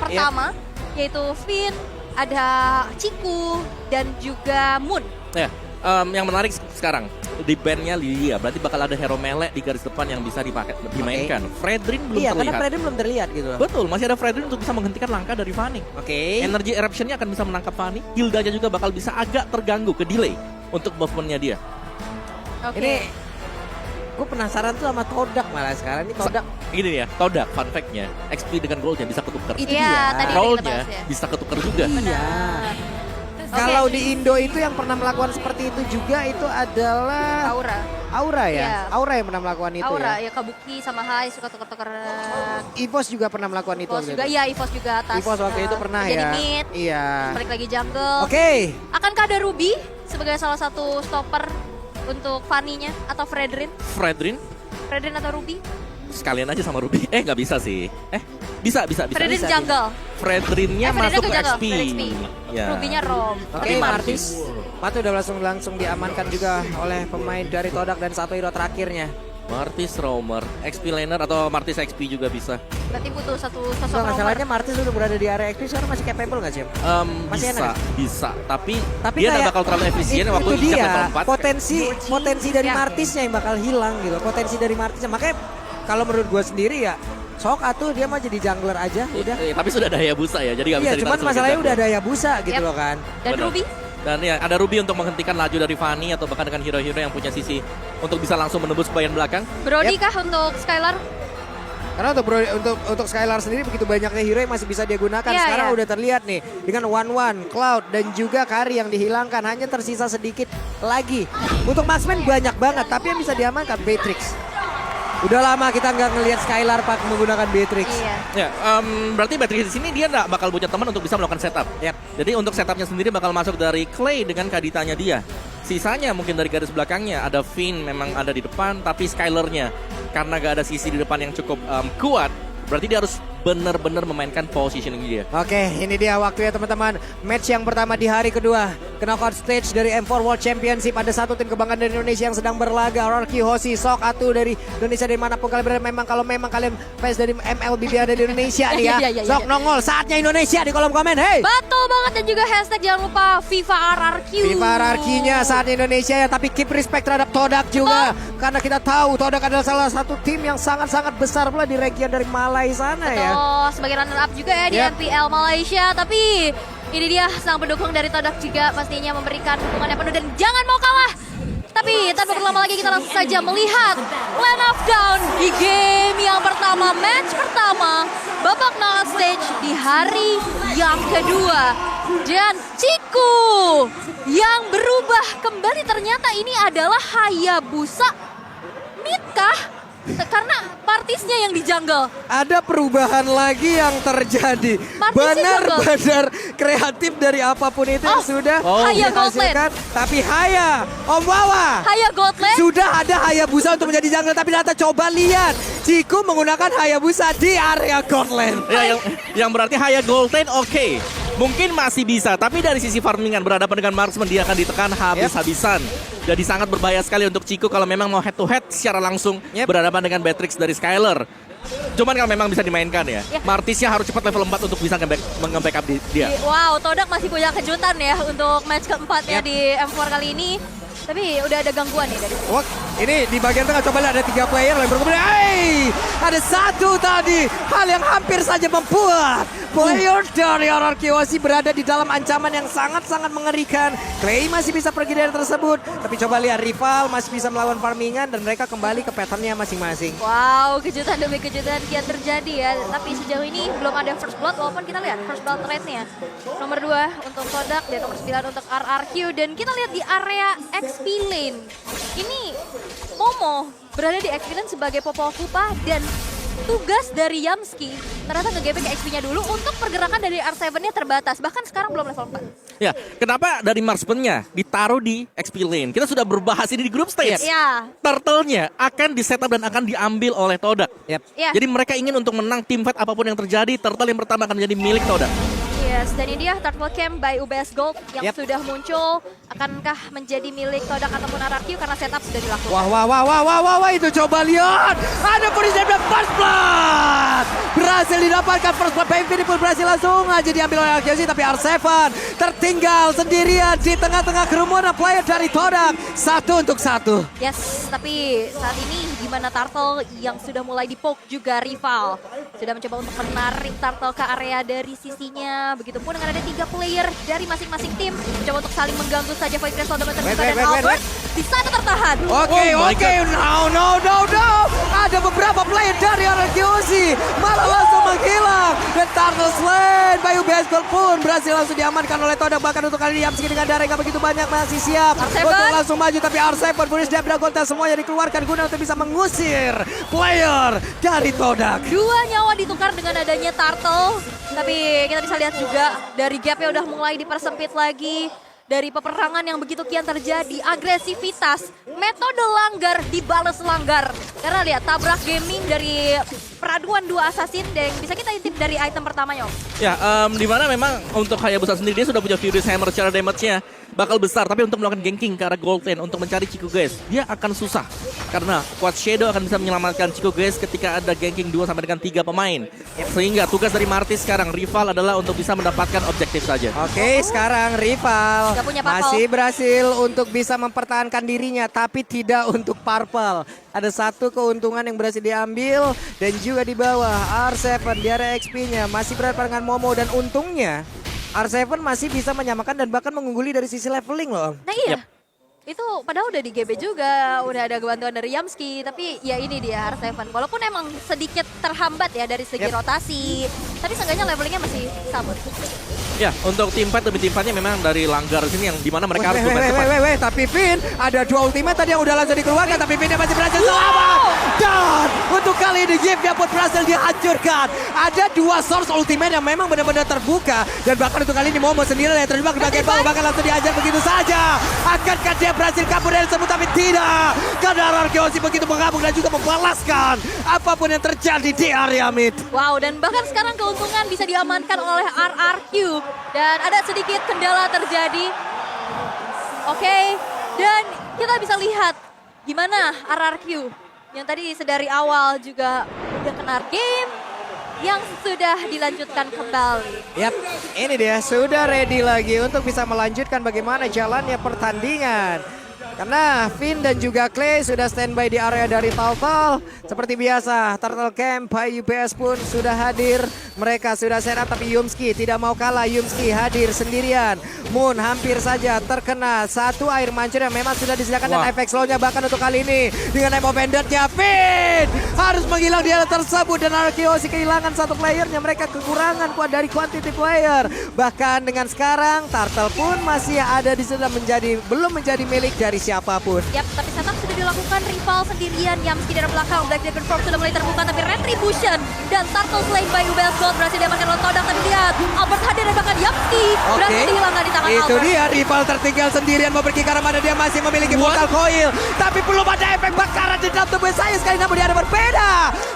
pertama, yaitu Finn, ada Ciku, dan juga Moon. Ya, yang menarik sekarang di bandnya Lilia, berarti bakal ada hero melee di garis depan yang bisa dimainkan. Fredrin belum Iya, terlihat. karena Fredrin belum terlihat gitu. Betul, masih ada Fredrin untuk bisa menghentikan langkah dari Fanny. Energy Eruption-nya akan bisa menangkap Fanny. Hildanya juga bakal bisa agak terganggu, ke delay untuk movement-nya dia. Ini gue penasaran tuh sama Todak malah sekarang. Ini Todak Ini ya, Todak fun fact-nya, XP dengan gold-nya bisa ketukar. Itu Iya, dia. tadi Roll-nya kita bahas ya. bisa ketukar juga. Iya. Kalau di Indo itu yang pernah melakukan seperti itu juga itu adalah Aura ya? Iya. Aura yang pernah melakukan itu Aura, ya? ya Kabuki sama Hai suka tuker-tuker. Evos juga pernah melakukan itu. Evos juga, iya Evos juga atas. Evos waktu itu pernah jadi ya? mid, Iya. balik lagi jungle. Oke. Akankah ada Ruby sebagai salah satu stopper untuk Fanny-nya atau Fredrin? Fredrin Fredrin atau Ruby? sekalian aja sama Ruby. Nggak bisa sih. Bisa. Fredrin bisa. jungle. Fredrinnya Fredrin masuk ke ke jungle, XP. ke XP. Ya. Ruby-nya roam. Oke, Martis. Matu udah langsung diamankan juga oleh pemain dari Todak dan satu hero terakhirnya. Martis roamer, XP laner atau Martis XP juga bisa. Berarti butuh satu sosok Enggak, roamer. masalahnya Martis udah berada di area XP sekarang masih capable nggak sih? Masih enak. Bisa. Tapi dia kayak nggak bakal terlalu efisien waktu itu Icap dia level 4. potensi dari Ya. Martisnya yang bakal hilang gitu. Potensi dari Martisnya. Makanya kalau menurut gue sendiri ya sok atuh dia mah jadi jungler aja udah. Tapi sudah ada Hayabusa ya, jadi nggak bisa Iya, ditarik cuman sebagai masalahnya jungler. udah ada Hayabusa gitu Yep. loh kan. Dan Benar. Ruby? Dan ya ada Ruby untuk menghentikan laju dari Fanny atau bahkan dengan hero-hero yang punya sisi untuk bisa langsung menembus bagian belakang. Brody kah untuk Skylar? Karena untuk Skylar sendiri begitu banyaknya hero yang masih bisa dia gunakan. Iya, Sekarang iya. udah terlihat nih dengan One Cloud dan juga Kari yang dihilangkan, hanya tersisa sedikit lagi. Untuk marksman banyak banget, tapi yang bisa diamankan Beatrix. Udah lama kita nggak ngelihat Skylar pak menggunakan Beatrix. Iya. Ya, berarti Beatrix di sini dia nggak bakal punya teman untuk bisa melakukan setup. Yap. Jadi untuk setupnya sendiri bakal masuk dari Clay dengan kaditanya dia. Sisanya mungkin dari garis belakangnya ada Finn memang ada di depan, tapi Skylarnya karena gak ada sisi di depan yang cukup kuat, berarti dia harus benar-benar memainkan positioning dia. Oke, ini dia waktunya teman-teman. Match yang pertama di hari kedua. Knockout stage dari M4 World Championship. Ada satu tim kebanggaan dari Indonesia yang sedang berlaga. Rorki Hoshi, Sok Atu dari Indonesia, dari manapun kalian berada. Kalau memang kalian fans dari MLBB ada di Indonesia nih ya. Iya. Sok nongol, saatnya Indonesia di kolom komen. Hey! Betul banget, dan juga hashtag jangan lupa FIFA RRQ. FIFA RRQ-nya saat Indonesia ya, tapi keep respect terhadap Todak juga. Karena kita tahu Todak adalah salah satu tim yang sangat-sangat besar pula di region dari Malai sana ya. Oh, sebagai runner up juga ya di Yep. MPL Malaysia. Tapi ini dia sang pendukung dari Todak juga pastinya memberikan dukungan yang penuh dan jangan mau kalah. Tapi tanpa berlama lagi kita langsung saja melihat Land of Down di game yang pertama, match pertama, babak knockout stage di hari yang kedua. Dan Ciku yang berubah kembali, ternyata ini adalah Hayabusa mid kah? Karena partisnya yang di jungle. Ada perubahan lagi yang terjadi. Martisnya Benar-benar kreatif dari apapun itu yang sudah Haya dihasilkan. Tapi Haya, Om Wawa, Haya Godland. sudah ada Hayabusa untuk menjadi jungle. Tapi ternyata coba lihat, Ciku menggunakan Hayabusa di area Godland. Ya, yang berarti Haya Golden oke. Mungkin masih bisa, tapi dari sisi farmingan berhadapan dengan marksman dia akan ditekan habis-habisan. Jadi sangat berbahaya sekali untuk Ciku kalau memang mau head to head secara langsung berhadapan dengan Beatrix dari Skylar. Cuman kalau memang bisa dimainkan ya, Martisnya harus cepat level 4 untuk bisa nge-backup dia. Wow, Todak masih punya kejutan ya untuk match keempatnya di M4 kali ini. Tapi udah ada gangguan nih dari Wah, ini di bagian tengah coba lihat ada 3 player yang berkemudian. Ada satu tadi, hal yang hampir saja membuat player dari RRQ Hoshi berada di dalam ancaman yang sangat-sangat mengerikan. Clay masih bisa pergi dari tersebut, tapi coba lihat rival masih bisa melawan farmingan dan mereka kembali ke patternnya masing-masing. Wow, kejutan demi kejutan kian terjadi ya. Tapi sejauh ini belum ada first blood, walaupun kita lihat first blood rate-nya. Nomor 2 untuk Todak dan nomor 9 untuk RRQ. Dan kita lihat di area XP lane. Ini Momo berada di XP lane sebagai Popokupa dan tugas dari Yamski ternyata nge-gaping ke XP-nya dulu untuk pergerakan dari R7-nya terbatas. Bahkan sekarang belum level 4. Ya, kenapa dari marksman-nya ditaruh di XP lane? Kita sudah berbahas ini di group stage. Ya. Turtle-nya akan di-setup dan akan diambil oleh Todak. Ya. Jadi mereka ingin untuk menang team fight apapun yang terjadi, Turtle yang pertama akan menjadi milik Todak. Iya, Yes, dan ini dia Turtle Camp by UBS Gold yang Yep. sudah muncul. Akankah menjadi milik Todak ataupun RRQ karena setup sudah dilakukan? Wah, itu coba lihat. Ada Punis dan first blood. Berhasil didapatkan first blood. Infinity pun berhasil langsung aja diambil oleh RQC. Tapi R7 tertinggal sendirian di tengah-tengah kerumunan player dari Todak. 1-1. Yes, tapi saat ini gimana Turtle yang sudah mulai dipoke juga rival. Sudah mencoba untuk menarik Turtle ke area dari sisinya. Begitupun dengan ada 3 player dari masing-masing tim. Mencoba untuk saling mengganggu saja Void Crystal Dominator Wait, dan wait, Albert. wait. Di sana tertahan. Oke, Oh my no. Ada beberapa player dari RQC malah langsung menghilang. Dan Turtle Slain by UBS Gold pun berhasil langsung diamankan oleh Todak. Bahkan untuk kali ini Yamski dengan darah yang begitu banyak masih siap R7. untuk langsung maju. Tapi R7 Punis dan Dragonta semuanya dikeluarkan guna untuk bisa mengusir player dari Todak. 2 nyawa ditukar dengan adanya Turtle. Tapi kita bisa lihat juga dari gapnya udah mulai dipersempit lagi. Dari peperangan yang begitu kian terjadi, agresivitas, metode langgar dibalas langgar. Karena lihat tabrak gaming dari peraduan 2 assassin dan bisa kita intip dari item pertamanya, Om. Ya, di mana memang untuk Hayabusa sendiri dia sudah punya Furious Hammer, secara damage-nya bakal besar. Tapi untuk melakukan ganking ke arah gold lane untuk mencari Chico Guys, dia akan susah. Karena Quad Shadow akan bisa menyelamatkan Chico Guys ketika ada ganking 2 sampai dengan 3 pemain. Sehingga tugas dari Martis sekarang, rival adalah untuk bisa mendapatkan objektif saja. Oke, sekarang rival Nggak punya purple. masih berhasil untuk bisa mempertahankan dirinya, tapi tidak untuk purple. Ada satu keuntungan yang berhasil diambil dan juga di bawah R7 di area XP-nya masih berhadapan dengan Momo dan untungnya R7 masih bisa menyamakan dan bahkan mengungguli dari sisi leveling loh. Nah iya, itu padahal udah di GB juga, udah ada bantuan dari Yamski. Tapi ya ini dia R7, walaupun emang sedikit terhambat ya dari segi rotasi. Tapi seenggaknya levelingnya masih sama. Ya, untuk tim fight lebih tim fightnya memang dari langgar sini yang dimana mereka harus bermain cepat. Tapi Finn ada 2 ultimate tadi yang udah langsung dikeluarkan, tapi Finn masih berhasil selamat. Dan untuk kali ini Gift pun berhasil dihancurkan. Ada 2 source ultimate yang memang benar-benar terbuka, dan bahkan untuk kali ini Momo sendiri yang terjebak di bagian bawah, bahkan langsung dihajar begitu saja. Akankah dia berhasil kabur dari tersebut? Tapi tidak, karena RRQ begitu mengamuk dan juga membalaskan apapun yang terjadi di area mid. Wow, dan bahkan sekarang keuntungan bisa diamankan oleh RRQ. Dan ada sedikit kendala terjadi. Oke, dan kita bisa lihat gimana RRQ yang tadi sedari awal juga udah kena game yang sudah dilanjutkan kembali. Yap, ini dia sudah ready lagi untuk bisa melanjutkan bagaimana jalannya pertandingan. Karena Finn dan juga Clay sudah standby di area dari Turtle. Seperti biasa, Turtle Camp by UBS pun sudah hadir. Mereka sudah set up, tapi Yumski tidak mau kalah. Yumski hadir sendirian. Moon hampir saja terkena satu air mancur yang memang sudah disediakan. Dan efek slow-nya bahkan untuk kali ini. Dengan name of Vendor-nya, Finn harus menghilang di area tersebut. Dan RQC kehilangan satu playernya. Mereka kekurangan dari quantity player. Bahkan dengan sekarang, Turtle pun masih ada di sana belum menjadi milik dari siapapun. Yap, tapi setup sudah dilakukan rival sendirian. Yamski dari belakang, Black Dragon Form sudah mulai terbuka. Tapi Retribution dan Turtle Slain by UBS Gold berhasil diamankan oleh Todak. Tapi lihat, Albert hadir dan bahkan Yamski berhasil dihilangkan di tangan Itu Albert. dia, rival tertinggal sendirian mau pergi ke arah mana. Dia masih memiliki portal coil, tapi belum ada efek bakaran di dalam tubuh saya sekali. Namun dia ada berbeda,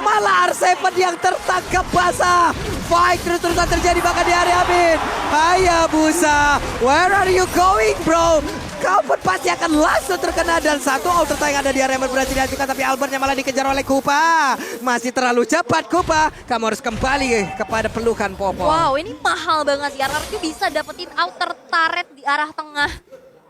malah R7 yang tertangkap basah. Fight terus-terusan terjadi bahkan di area mid. Hayabusa, where are you going bro? Kau pun pasti akan langsung terkena. Dan satu outer yang ada di area berhasil dihancurkan, tapi Albertnya malah dikejar oleh Kupa. Masih terlalu cepat Kupa, kamu harus kembali kepada pelukan Popo. Wow, ini mahal banget ya. RRQ bisa dapetin outer turret di arah tengah.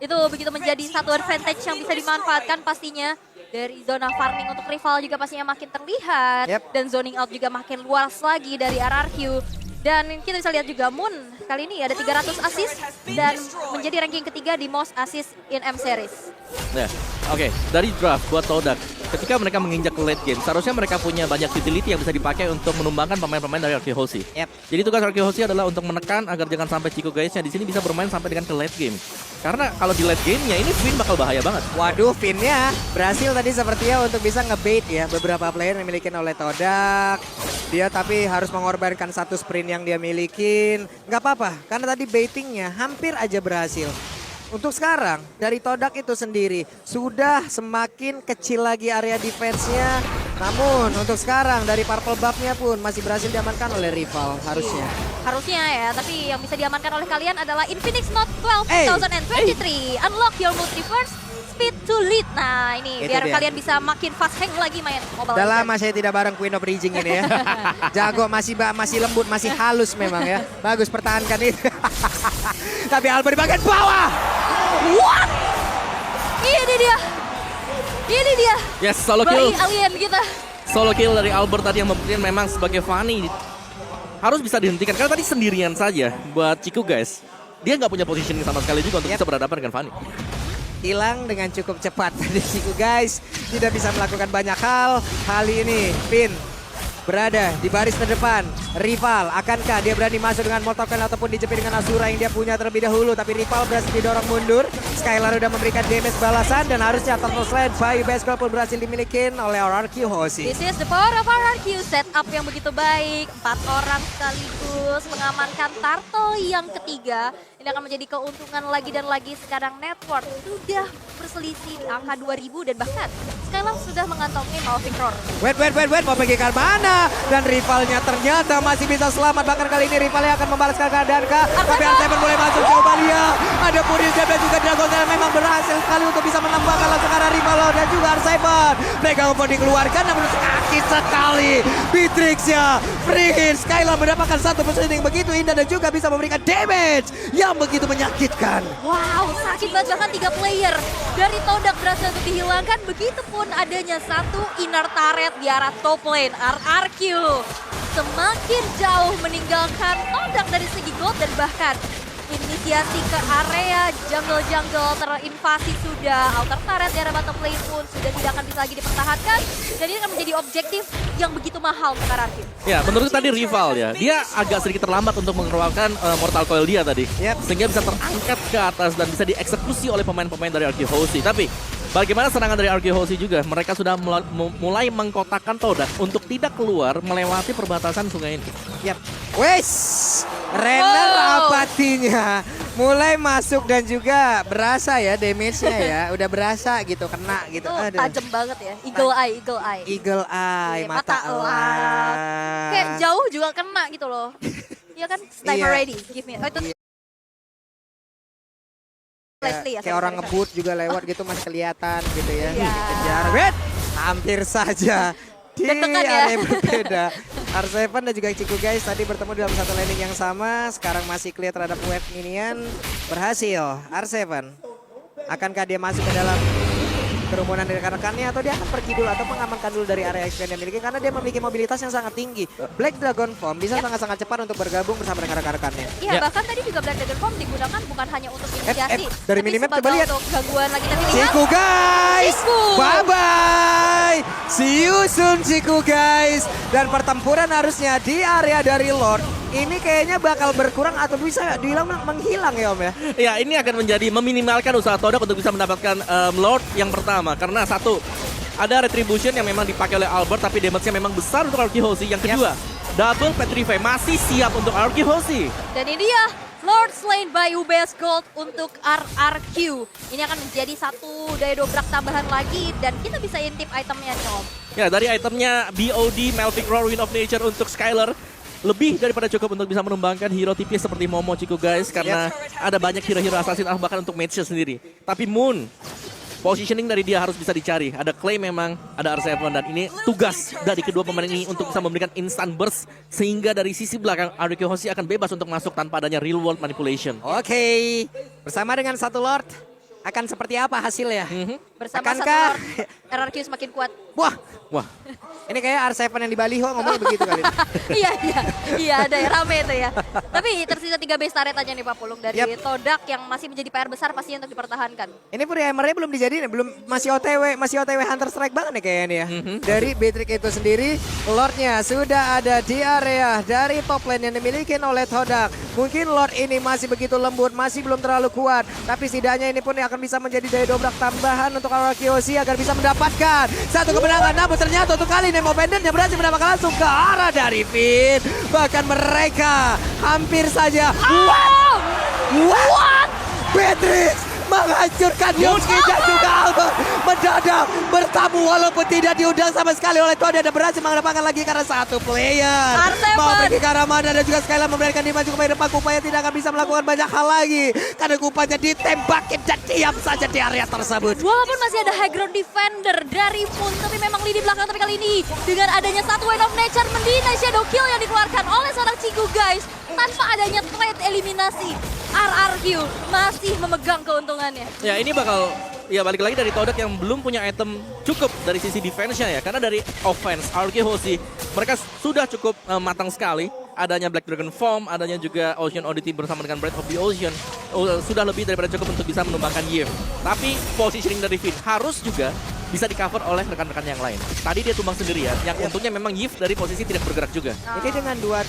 Itu begitu menjadi satu advantage yang bisa dimanfaatkan pastinya. Dari zona farming untuk rival juga pastinya makin terlihat. Yep. Dan zoning out juga makin luas lagi dari RRQ. Dan kita bisa lihat juga Moon kali ini ada 300 assist dan menjadi ranking ketiga di most assist in M series. Ya, oke. Dari draft buat Todak, ketika mereka menginjak ke late game, seharusnya mereka punya banyak utility yang bisa dipakai untuk menumbangkan pemain-pemain dari RQC. Yep. Jadi tugas RQC adalah untuk menekan agar jangan sampai Chico Guys-nya di sini bisa bermain sampai dengan ke late game. Karena kalau di late game-nya ini Finn bakal bahaya banget. Waduh, Finn-nya berhasil tadi sepertinya untuk bisa ngebait ya beberapa player yang dimiliki oleh Todak. Dia tapi harus mengorbankan satu sprint yang dia milikin. Nggak apa-apa, karena tadi baitingnya hampir aja berhasil. Untuk sekarang, dari Todak itu sendiri, sudah semakin kecil lagi area defense-nya. Namun untuk sekarang dari purple buff-nya pun masih berhasil diamankan oleh rival harusnya. Harusnya ya, tapi yang bisa diamankan oleh kalian adalah Infinix Note 12 Hey. 2023. Unlock your multiverse speed to lead. Nah ini Itu biar dia. kalian bisa makin fast hang lagi main Mobile Udah Legends. lama saya tidak bareng Queen of Bridging ini ya. Jago, masih lembut, masih halus memang ya. Bagus pertahankan itu. Tapi Albert di bagian bawah. What? Ini dia. Ini dia. Yes, solo Bayi kill. alien kita. Solo kill dari Albert tadi yang membuktikan memang sebagai Fanny harus bisa dihentikan. Karena tadi sendirian saja buat Ciku guys. Dia nggak punya positioning sama sekali juga untuk bisa berhadapan dengan Fanny. Hilang dengan cukup cepat dari Ciku guys. Tidak bisa melakukan banyak hal. Kali ini Pin berada di baris terdepan. Rival, akankah dia berani masuk dengan Mortal Coil ataupun dijepit dengan Asura yang dia punya terlebih dahulu. Tapi rival berhasil didorong mundur. Skylar udah memberikan damage balasan. Dan harusnya Turtle Sled Bayu Baseball pun berhasil dimiliki oleh RRQ Hoshi. This is the power of RRQ, setup yang begitu baik. 4 orang sekaligus mengamankan Turtle yang ketiga. Ini akan menjadi keuntungan lagi dan lagi. Sekarang network sudah berselisih di angka 2000 dan bahkan Skylar sudah mengantongi Malvik Roar. Wait, mau pergi ke mana? Dan rivalnya ternyata masih bisa selamat. Bahkan kali ini rivalnya akan membalaskan keadaan kah? Tapi Arseven mulai masuk, coba dia. Ada Puril Jab dan juga Dragon Tail memang berhasil sekali untuk bisa menambahkan langsung arah rival dan juga Arseven. Mega Open dikeluarkan namun kaki sekali. Beatrix ya, free hit. Skylar mendapatkan satu positioning begitu indah dan juga bisa memberikan damage yang begitu menyakitkan. Wow, sakit banget. Bahkan 3 player dari Todak berhasil untuk dihilangkan. Begitupun adanya satu inner turret di arah top lane. RRQ semakin jauh meninggalkan Todak dari segi gold dan bahkan inisiasi ke area jungle-jungle terinvasi sudah. Outer turret di arah bottom lane pun sudah tidak akan bisa lagi dipertahankan. Dan ini akan menjadi objektif yang begitu mahal untuk RRQ. Ya, menurut tadi rival ya, dia agak sedikit terlambat untuk mengeluarkan Mortal Coil dia tadi. Yep. Sehingga bisa terangkat ke atas dan bisa dieksekusi oleh pemain-pemain dari RRQ Hoshi. Tapi bagaimana serangan dari RRQ Hoshi juga? Mereka sudah mulai mengkotakkan Todak untuk tidak keluar melewati perbatasan sungai ini. Yap. Wes, Renner apatinya mulai masuk dan juga berasa ya damage-nya ya. Udah berasa gitu, kena gitu. Itu Aduh. tajam banget ya. Eagle eye, eagle eye. Eagle eye, mata elang. Kayak jauh juga kena gitu loh. Iya kan? Sniper Iya. ready. Give me. Oh itu Leslie ya. Kayak orang ngebut juga lewat gitu masih kelihatan gitu ya. Iya. Kejar, wait, hampir saja di Deg-degan ya. area berbeda. R7 dan juga Ciku guys tadi bertemu dalam satu landing yang sama. Sekarang masih clear terhadap wave minion. Berhasil R7. Akankah dia masuk ke dalam kerumunan dari rekan-rekannya atau dia akan pergi dulu atau mengamankan dulu dari area expand yang dimiliki karena dia memiliki mobilitas yang sangat tinggi. Black Dragon Form bisa sangat-sangat cepat untuk bergabung bersama dengan rekan-rekannya. Iya, Ya. bahkan tadi juga Black Dragon Form digunakan bukan hanya untuk inisiasi, dari tapi minimap sebagai coba lihat. untuk gangguan lagi tapi lihat. Ciku guys, Ciku. bye-bye. See you soon Ciku guys. Dan pertempuran harusnya di area dari Lord ini kayaknya bakal berkurang atau bisa dibilang menghilang ya Om ya. Ya, ini akan menjadi meminimalkan usaha Todak untuk bisa mendapatkan Lord yang pertama. Karena satu, ada Retribution yang memang dipakai oleh Albert tapi damage-nya memang besar untuk RRQ Hoshi. Yang kedua, double Petrify masih siap untuk RRQ Hoshi. Dan ini dia Lord slain by UBS Gold untuk RRQ. Ini akan menjadi satu daya dobrak tambahan lagi dan kita bisa intip itemnya nih Om. Ya, dari itemnya BOD, Malvik Roar, Wind of Nature untuk Skylar. Lebih daripada cukup untuk bisa mengembangkan hero tipis seperti Momo Ciku guys. Karena ada banyak hero-hero assassin bahkan untuk match sendiri. Tapi Moon, positioning dari dia harus bisa dicari. Ada Clay memang, ada R7 dan ini tugas dari kedua pemain ini untuk bisa memberikan instant burst. Sehingga dari sisi belakang RRQ Hoshi akan bebas untuk masuk tanpa adanya real world manipulation. Oke, bersama dengan satu Lord akan seperti apa hasilnya? Bersama satu Akankah- Lord, RRQ semakin kuat. Wah, Wah, ini kayak R7 yang di Baliho ngomongnya begitu kali. Iya ada ya, rame itu ya. Tapi tersisa 3 base turret aja nih Pak Pulung dari Yap. Todak yang masih menjadi PR besar pastinya untuk dipertahankan. Ini pun hammernya belum dijadiin, belum masih OTW Hunter Strike banget nih kayaknya ya. Dari Beatrix itu sendiri, Lordnya sudah ada di area dari top lane yang dimiliki oleh Todak. Mungkin Lord ini masih begitu lembut, masih belum terlalu kuat. Tapi setidaknya ini pun akan bisa menjadi daya dobrak tambahan untuk RRQ Hoshi agar bisa mendapatkan satu kemenangan. Namun ternyata untuk kali ini Mobendennya berhasil mendapatkan langsung ke arah dari Finn. Bahkan mereka hampir saja. What? Beatrix menghancurkan Yoski dan juga Albert mendadak bertamu walaupun tidak diundang sama sekali oleh Tony dan berhasil mendapatkan lagi karena satu player R7. mau pergi ke arah mana dan juga Skylar memberikan dia maju ke depan. Kupaya tidak akan bisa melakukan banyak hal lagi karena Kupanya ditembakin dan diam saja di area tersebut. Walaupun masih ada high ground defender dari Moon, tapi memang lini belakang. Tapi kali ini dengan adanya satu Wind of Nature mendinai Shadow Kill yang dikeluarkan oleh seorang Ciku guys. Tanpa adanya trade eliminasi, RRQ masih memegang keuntungannya. Ya ini bakal, ya balik lagi dari Todak yang belum punya item cukup dari sisi defense-nya ya. Karena dari offense, RRQ Hoshi, mereka sudah cukup matang sekali. Adanya Black Dragon Form, adanya juga Ocean Oddity bersama dengan Breath of the Ocean. Sudah lebih daripada cukup untuk bisa menumbangkan Yif. Tapi positioning dari Finn harus juga bisa di-cover oleh rekan-rekan yang lain. Tadi dia tumbang sendirian, yang untungnya memang Yif dari posisi tidak bergerak juga. Jadi dengan dua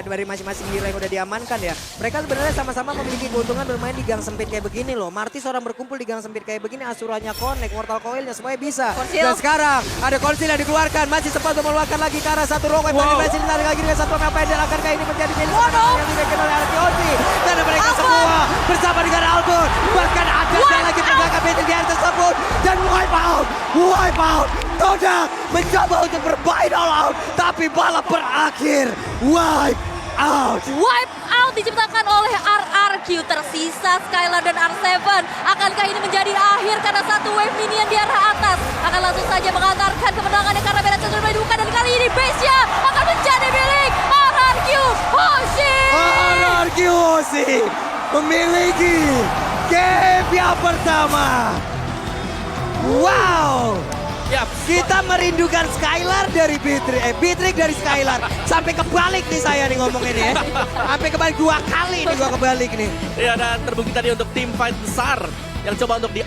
dari masing-masing hero yang udah diamankan ya, mereka sebenarnya sama-sama memiliki keuntungan bermain di gang sempit kayak begini loh. Marty seorang berkumpul di gang sempit kayak begini, Asuranya connect, Mortal Coil-nya semuanya bisa. Konsil. Dan sekarang ada Konsil yang dikeluarkan, masih sempat untuk mengeluarkan lagi ke arah satu Rogue. Wow. Masih ditarik lagi dengan satu apa yang akankah ini menjadi milik yang diberikan oleh Arkeosi. Karena mereka Albert. semua bersama dengan Albert. Bahkan ada yang lagi pegang betul di area tersebut. Dan wipe out. Todak mencoba untuk bermain all out. Tapi balap berakhir. Wipe out. Wipe out diciptakan oleh RRQ. Tersisa Skylar dan R7. Akankah ini menjadi akhir karena satu wave minion di arah atas akan langsung saja mengantarkan kemenangannya karena Bennett sudah dibuka. Dan kali ini base-nya akan menjadi milik RRQ Hoshi. RRQ Hoshi memiliki game yang pertama. Wow. Yap, Kita merindukan Skylar dari Beatrix dari Skylar. Sampai kebalik nih saya nih ngomong ini ya. Sampai kebalik 2 kali nih gua kebalik nih. ya dan terbukti tadi untuk tim fight besar yang coba untuk di